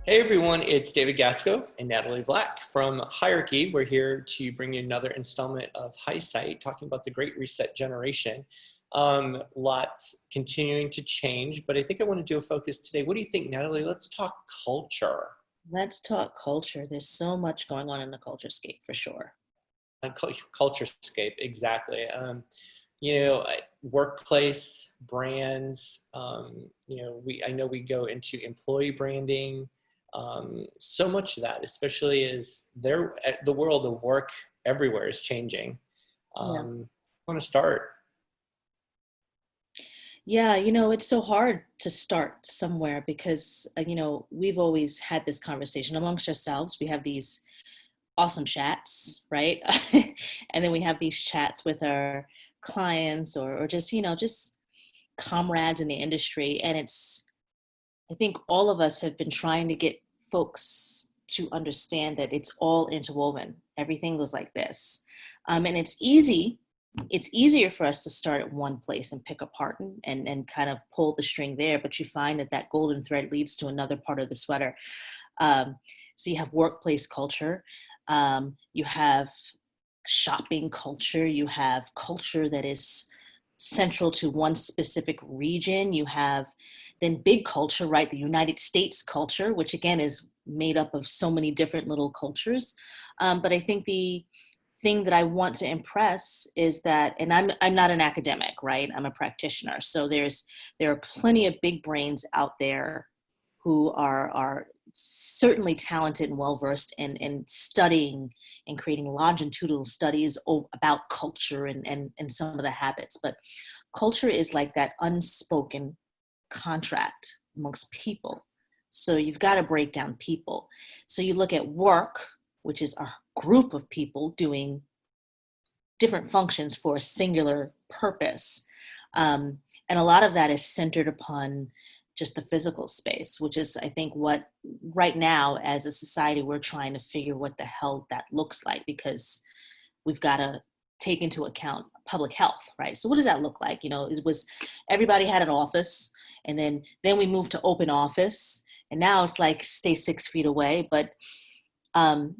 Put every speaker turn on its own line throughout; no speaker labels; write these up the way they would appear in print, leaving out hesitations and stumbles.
Hey everyone, it's David Gacsko and Natalie Black from Hierarchy. We're here to bring you another installment of Hindsight, talking about the Great Reset generation. Lots continuing to change, but I think I want to do a focus today. What do you think, Natalie? Let's talk culture.
Let's talk culture. There's so much going on in the culture scape for sure.
Culture scape, exactly. Workplace brands. I know we go into employee branding. So much of that, especially as the world of work everywhere is changing.
Yeah.
I want to start.
Yeah, it's so hard to start somewhere because, we've always had this conversation amongst ourselves. We have these awesome chats, right? And then we have these chats with our clients or just, just comrades in the industry. And I think all of us have been trying to get folks to understand that it's all interwoven. Everything goes like this. And it's easier for us to start at one place and pick apart and kind of pull the string there, but you find that golden thread leads to another part of the sweater. Um, so you have workplace culture, you have shopping culture, you have culture that is central to one specific region. You have then big culture, right? The United States culture, which again is made up of so many different little cultures. But I think the thing that I want to impress is that, and I'm not an academic, right? I'm a practitioner. So there are plenty of big brains out there who are certainly talented and well versed in studying and creating longitudinal studies about culture and some of the habits. But culture is like that unspoken contract amongst people. So you've got to break down people. So you look at work, which is a group of people doing different functions for a singular purpose. And a lot of that is centered upon just the physical space, which is, I think, what right now as a society, we're trying to figure what the hell that looks like, because we've got to take into account public health, right? So what does that look like? It was everybody had an office, and then we moved to open office, and now it's like stay 6 feet away. But um,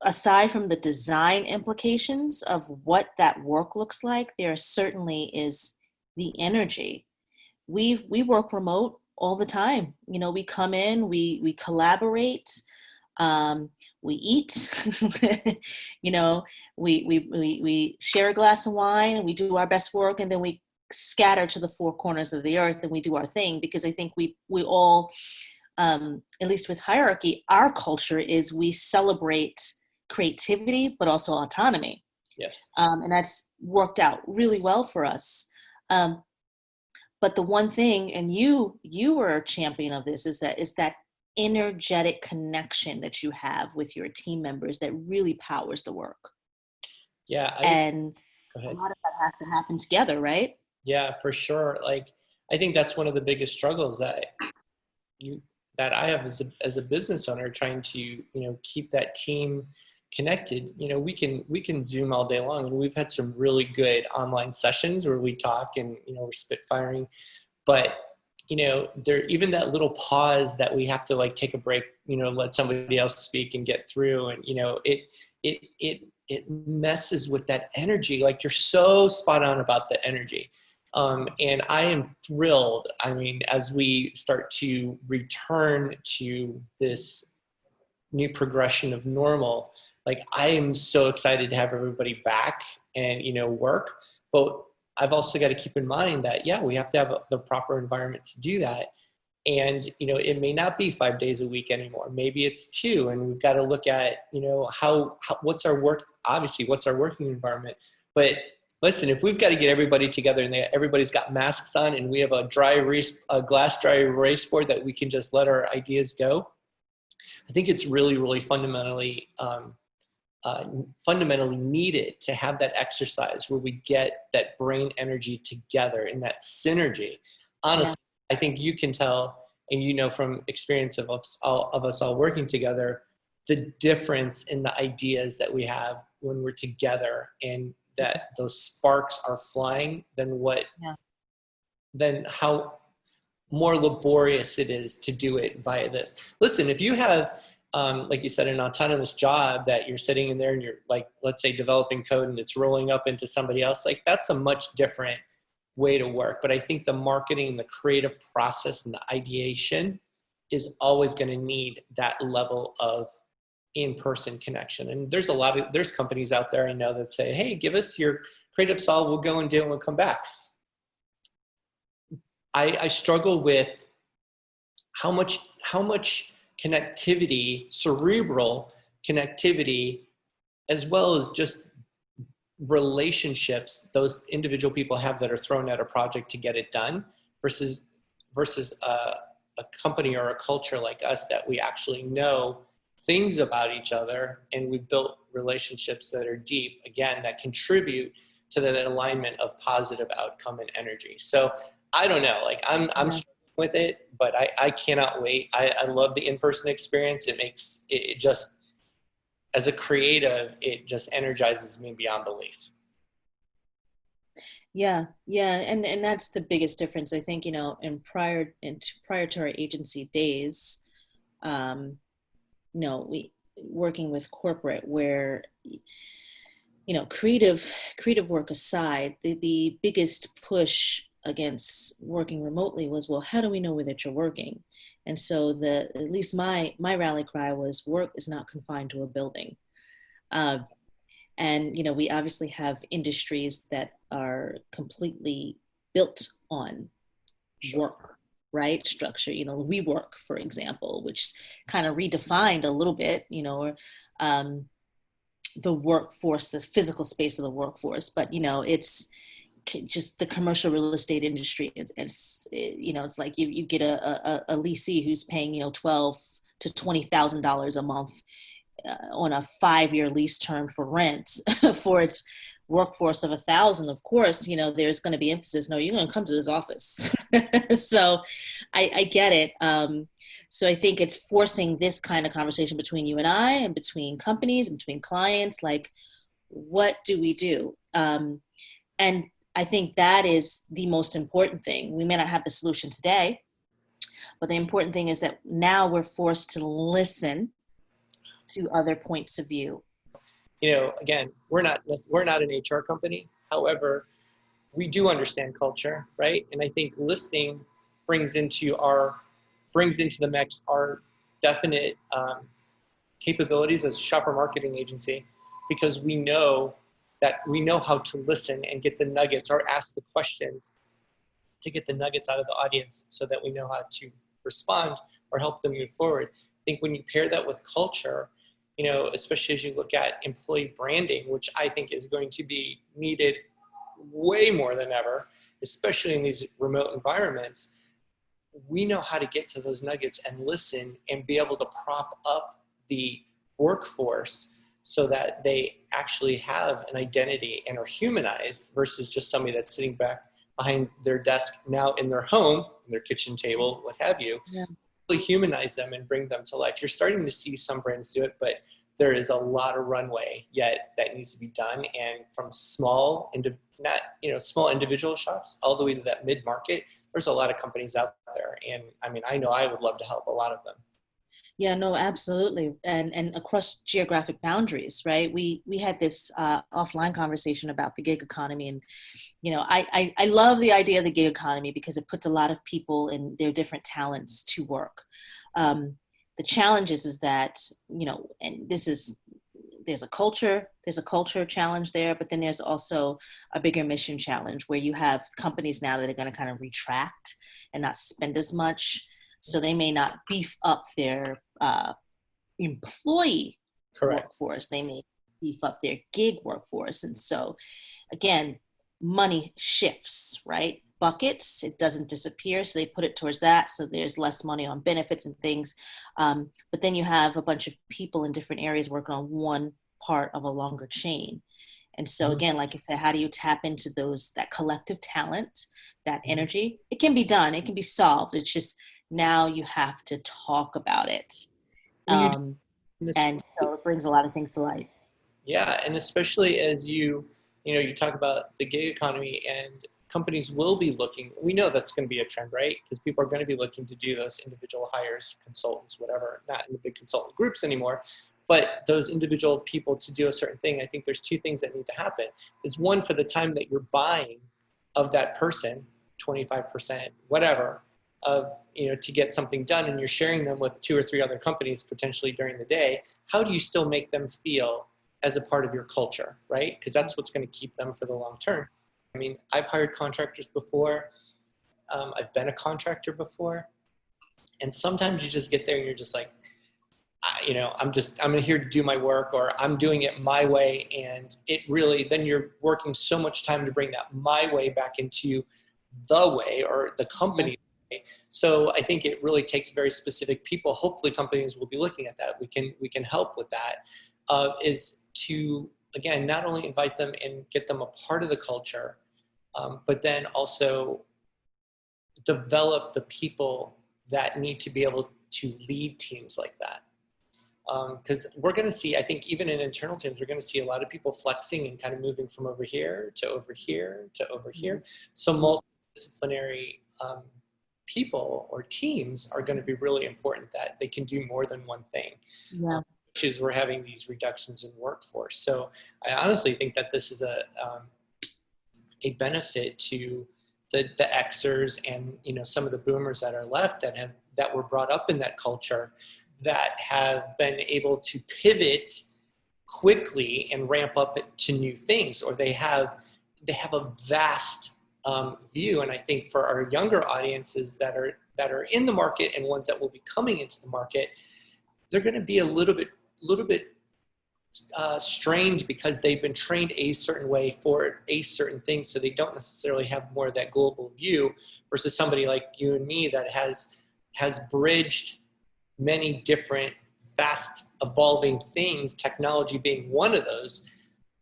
aside from the design implications of what that work looks like, there certainly is the energy. We work remote all the time. We come in, we collaborate, um, we eat, you know, we share a glass of wine and we do our best work, and then we scatter to the four corners of the earth and we do our thing, because I think we all, at least with Hierarchy, our culture is we celebrate creativity, but also autonomy.
Yes.
And that's worked out really well for us. Um, but the one thing, and you were a champion of this, is that energetic connection that you have with your team members that really powers the work.
Yeah.
And
Go
a
ahead.
lot of that has to happen together, right?
Yeah, for sure. I think that's one of the biggest struggles you that I have as a business owner, trying to keep that team connected. We can Zoom all day long, and we've had some really good online sessions where we talk and we're spitfiring, but there, even that little pause that we have to take a break, let somebody else speak and get through, and it messes with that energy. Like, you're so spot on about the energy. And I am thrilled. I mean, as we start to return to this new progression of normal, I am so excited to have everybody back and, work. But I've also got to keep in mind that, yeah, we have to have the proper environment to do that. And, it may not be 5 days a week anymore. Maybe it's two. And we've got to look at, how what's our work, obviously, what's our working environment. But listen, if we've got to get everybody together and everybody's got masks on, and we have a glass dry erase board that we can just let our ideas go, I think it's really, really fundamentally needed to have that exercise where we get that brain energy together in that synergy.
Yeah.
Honestly, I think you can tell, and from experience of us all working together, the difference in the ideas that we have when we're together, and that those sparks are flying,
Yeah.
then how more laborious it is to do it via this. Listen, if you have, like you said, an autonomous job that you're sitting in there and you're like, let's say developing code and it's rolling up into somebody else, like that's a much different way to work. But I think the marketing, the creative process and the ideation is always going to need that level of in-person connection. And there's companies out there I know that say, hey, give us your creative solve, we'll go and do it and we'll come back. I struggle with how much connectivity, cerebral connectivity, as well as just relationships those individual people have that are thrown at a project to get it done versus a company or a culture like us that we actually know things about each other and we've built relationships that are deep, again, that contribute to that alignment of positive outcome and energy. So I don't know, like I'm struggling with it, but I cannot wait. I love the in-person experience. It just, as a creative, it just energizes me beyond belief.
Yeah, yeah, and that's the biggest difference. I think, prior to our agency days, um, we working with corporate where creative work aside, the biggest push against working remotely was, well, how do we know that you're working? And so at least my rally cry was, work is not confined to a building. Uh, and we obviously have industries that are completely built on
Sure.
work, right? Structure, we work, for example, which kind of redefined a little bit, um, the workforce, the physical space of the workforce. But it's just the commercial real estate industry. It's like you get a leasee who's paying $12 to $20,000 a month on a 5-year lease term for rent for its workforce of 1,000. Of course, there's going to be emphasis. No, you're going to come to this office. So I get it. So I think it's forcing this kind of conversation between you and I, and between companies, and between clients. Like, what do we do? And I think that is the most important thing. We may not have the solution today, but the important thing is that now we're forced to listen to other points of view.
Again, we're not an HR company. However, we do understand culture, right? And I think listening brings into the mix our definite capabilities as a shopper marketing agency, because we know how to listen and get the nuggets or ask the questions to get the nuggets out of the audience so that we know how to respond or help them move forward. I think when you pair that with culture, especially as you look at employee branding, which I think is going to be needed way more than ever, especially in these remote environments, we know how to get to those nuggets and listen and be able to prop up the workforce so that they actually have an identity and are humanized versus just somebody that's sitting back behind their desk now in their home, their kitchen table, what have you.
Yeah.
Really humanize them and bring them to life. You're starting to see some brands do it, but there is a lot of runway yet that needs to be done. And from small individual shops all the way to that mid-market, there's a lot of companies out there. And I mean, I know I would love to help a lot of them.
Yeah, no, absolutely. And across geographic boundaries, right? We had this offline conversation about the gig economy. And, I love the idea of the gig economy because it puts a lot of people and their different talents to work. The challenge is that, and there's a culture challenge there, but then there's also a bigger mission challenge where you have companies now that are going to kind of retract and not spend as much. So they may not beef up their employee
Correct.
workforce. They may beef up their gig workforce. And so, again, money shifts, right? Buckets, it doesn't disappear. So they put it towards that. So there's less money on benefits and things. But then you have a bunch of people in different areas working on one part of a longer chain. And so again, like you said, how do you tap into that collective talent, that energy? It can be done. It can be solved. It's just now you have to talk about it. And so it brings a lot of things to light.
Yeah, and especially as you talk about the gig economy and companies will be looking, we know that's going to be a trend, right? Because people are going to be looking to do those individual hires, consultants, whatever, not in the big consultant groups anymore, but those individual people to do a certain thing. I think there's two things that need to happen. Is one, for the time that you're buying of that person, 25%, whatever, of, to get something done, and you're sharing them with 2 or 3 other companies potentially during the day, how do you still make them feel as a part of your culture, right? Because that's what's going to keep them for the long term. I mean, I've hired contractors before. I've been a contractor before. And sometimes you just get there and you're just like, I'm here to do my work, or I'm doing it my way. And it really, then you're working so much time to bring that my way back into the way, or the company way. So I think it really takes very specific people. Hopefully companies will be looking at that. We can help with that, is to, again, not only invite them and get them a part of the culture, but then also develop the people that need to be able to lead teams like that. Because we're going to see, I think even in internal teams, we're going to see a lot of people flexing and kind of moving from over here to over here to over here. So multidisciplinary people or teams are going to be really important, that they can do more than one thing.
Yeah.
Which is, we're having these reductions in workforce. So I honestly think that this is a benefit to the Xers and some of the boomers that are left, that were brought up in that culture, that have been able to pivot quickly and ramp up to new things, or they have a vast view. And I think for our younger audiences that are in the market, and ones that will be coming into the market, they're going to be a little bit strained, because they've been trained a certain way for a certain thing, so they don't necessarily have more of that global view, versus somebody like you and me that has bridged many different fast evolving things, technology being one of those,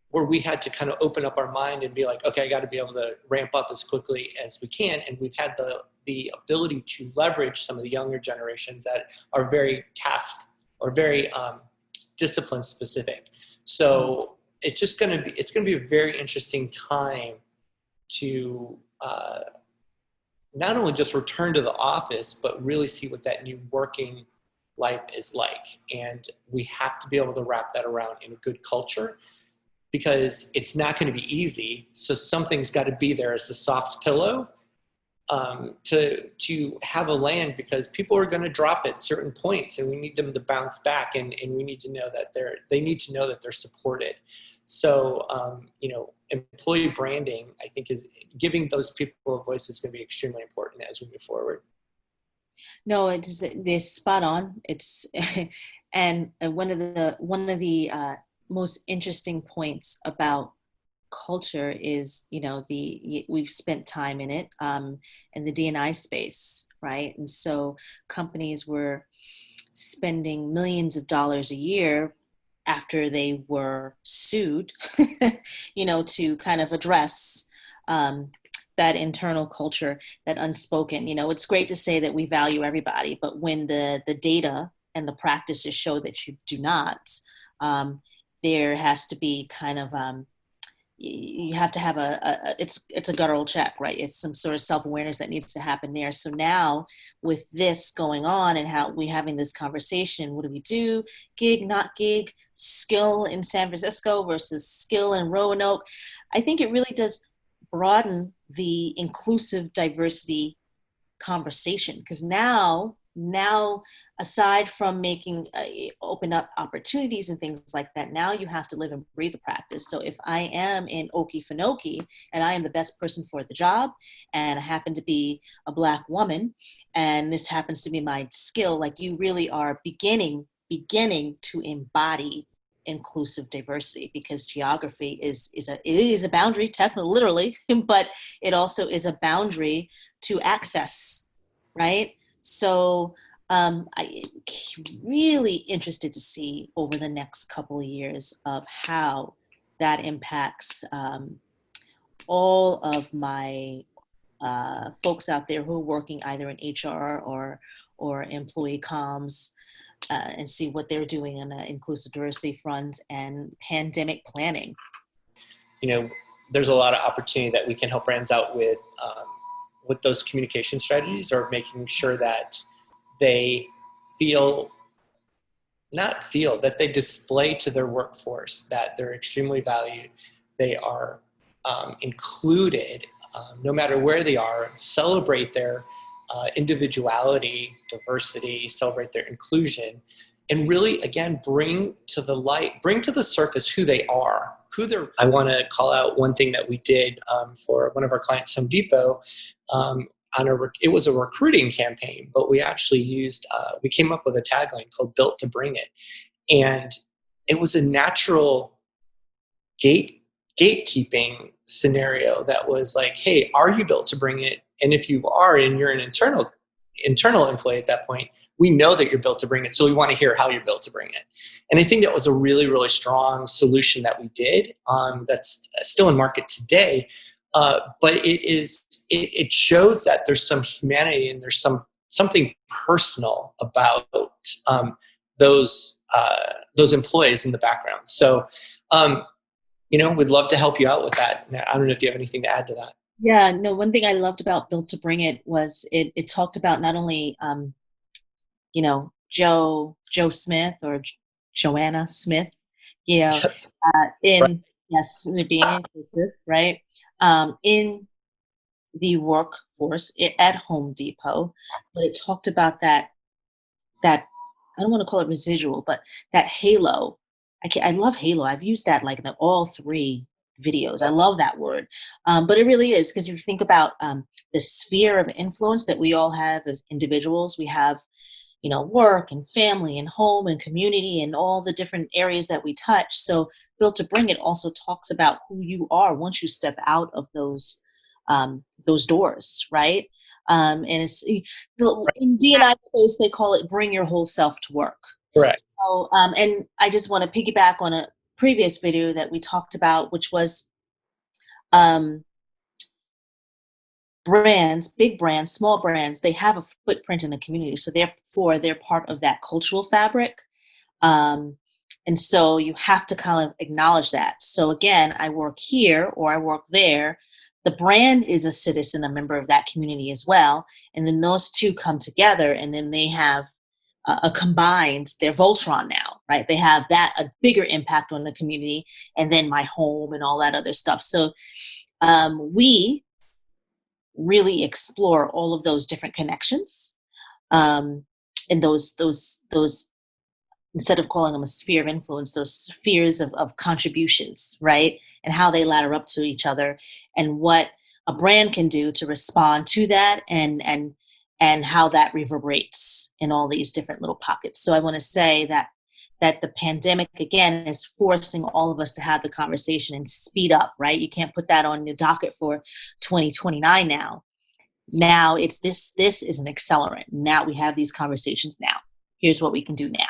where we had to kind of open up our mind and be like, okay, I got to be able to ramp up as quickly as we can. And we've had the ability to leverage some of the younger generations that are very very discipline specific. So it's going to be a very interesting time to not only just return to the office, but really see what that new working life is like. And we have to be able to wrap that around in a good culture, because it's not going to be easy. So something's got to be there as a soft pillow to have a land, because people are going to drop at certain points, and we need them to bounce back, and we need to know that they need to know that they're supported. So, employee branding, I think, is giving those people a voice is going to be extremely important as we move forward.
No, they're spot on. It's and one of the most interesting points about culture is, we've spent time in it, in the D&I space, right? And so companies were spending millions of dollars a year after they were sued, to kind of address that internal culture, that unspoken. It's great to say that we value everybody, but when the data and the practices show that you do not, there has to be kind of you have to have it's a guttural check, right? It's some sort of self-awareness that needs to happen there. So now with this going on and how we're having this conversation, what do we do? Gig, not gig, skill in San Francisco versus skill in Roanoke. I think it really does broaden the inclusive diversity conversation, because now aside from making open up opportunities and things like that, now you have to live and breathe the practice. So if I am in Okefenokee and I am the best person for the job, and I happen to be a Black woman, and this happens to be my skill, like, you really are beginning to embody inclusive diversity, because geography is a boundary, technically, literally, but it also is a boundary to access, right? So I'm really interested to see over the next couple of years of how that impacts all of my folks out there who are working either in HR or employee comms, and see what they're doing on the inclusive diversity front and pandemic planning.
there's a lot of opportunity that we can help brands out with those communication strategies, or making sure that they feel not feel that they display to their workforce that they're extremely valued, they are included, no matter where they are, celebrate their individuality, diversity, celebrate their inclusion, and really, again, bring to the light, bring to the surface who they are, who they're. I want to call out one thing that we did for one of our clients, Home Depot. It was a recruiting campaign, but we actually we came up with a tagline called "Built to Bring It," and it was a natural gatekeeping scenario that was like, hey, are you built to bring it? And if you are, and you're an internal employee at that point, we know that you're built to bring it, so we want to hear how you're built to bring it. And I think that was a really, really strong solution that we did, that's still in market today. But it shows that there's some humanity, and there's something personal about those employees in the background. So we'd love to help you out with that. I don't know if you have anything to add to that.
Yeah, no, one thing I loved about Built to Bring It was it talked about not only, Joe Smith or Joanna Smith,
Yes. Right.
in, yes, being inclusive, right? In the workforce at Home Depot, but it talked about that I don't want to call it residual, but that halo. I love halo. I've used that like in all three videos. I love that word, but it really is, because you think about the sphere of influence that we all have as individuals. We have, work and family and home and community and all the different areas that we touch. So Built to Bring It also talks about who you are once you step out of those doors, right? And it's in D&I space, they call it bring your whole self to work.
Correct.
So, and I just want to piggyback on a previous video that we talked about, which was brands, big brands, small brands, they have a footprint in the community. So therefore, they're part of that cultural fabric. And so you have to kind of acknowledge that. So again, I work here or I work there. The brand is a citizen, a member of that community as well. And then those two come together, and then they have a combined, they're Voltron now, right? They have a bigger impact on the community, and then my home and all that other stuff. So we really explore all of those different connections, and those instead of calling them a sphere of influence, those spheres of contributions, right? And how they ladder up to each other, and what a brand can do to respond to that, and how that reverberates in all these different little pockets. So I want to say that the pandemic, again, is forcing all of us to have the conversation and speed up, right? You can't put that on your docket for 2029 now. Now it's this is an accelerant. Now we have these conversations now. Here's what we can do now.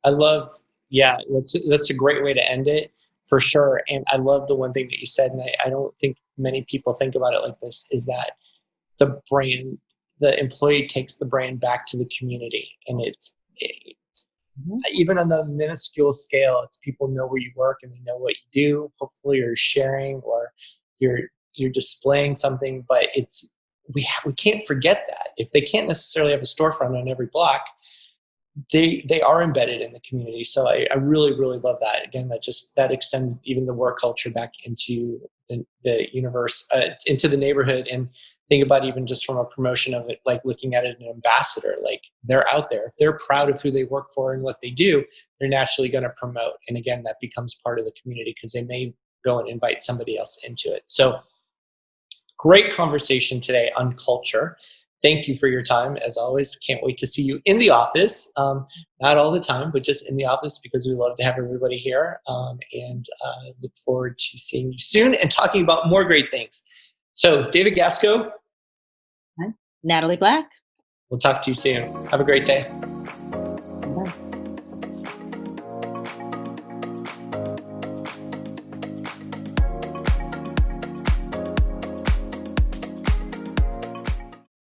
I love, yeah, that's a great way to end it, for sure. And I love the one thing that you said, and I don't think many people think about it like this, is that the employee takes the brand back to the community. And even on the minuscule scale, it's people know where you work and they know what you do. Hopefully you're sharing, or you're displaying something, but we can't forget that. If they can't necessarily have a storefront on every block, they are embedded in the community. So I really, really love that. Again, that extends even the work culture back into the universe, into the neighborhood. And think about even just from a promotion of it, like looking at it, an ambassador, like they're out there. If they're proud of who they work for and what they do, they're naturally going to promote. And again, that becomes part of the community, because they may go and invite somebody else into it. So great conversation today on culture. Thank you for your time, as always. Can't wait to see you in the office. Not all the time, but just in the office, because we love to have everybody here. And look forward to seeing you soon and talking about more great things. So, David Gacsko.
Natalie Black.
We'll talk to you soon. Have a great day.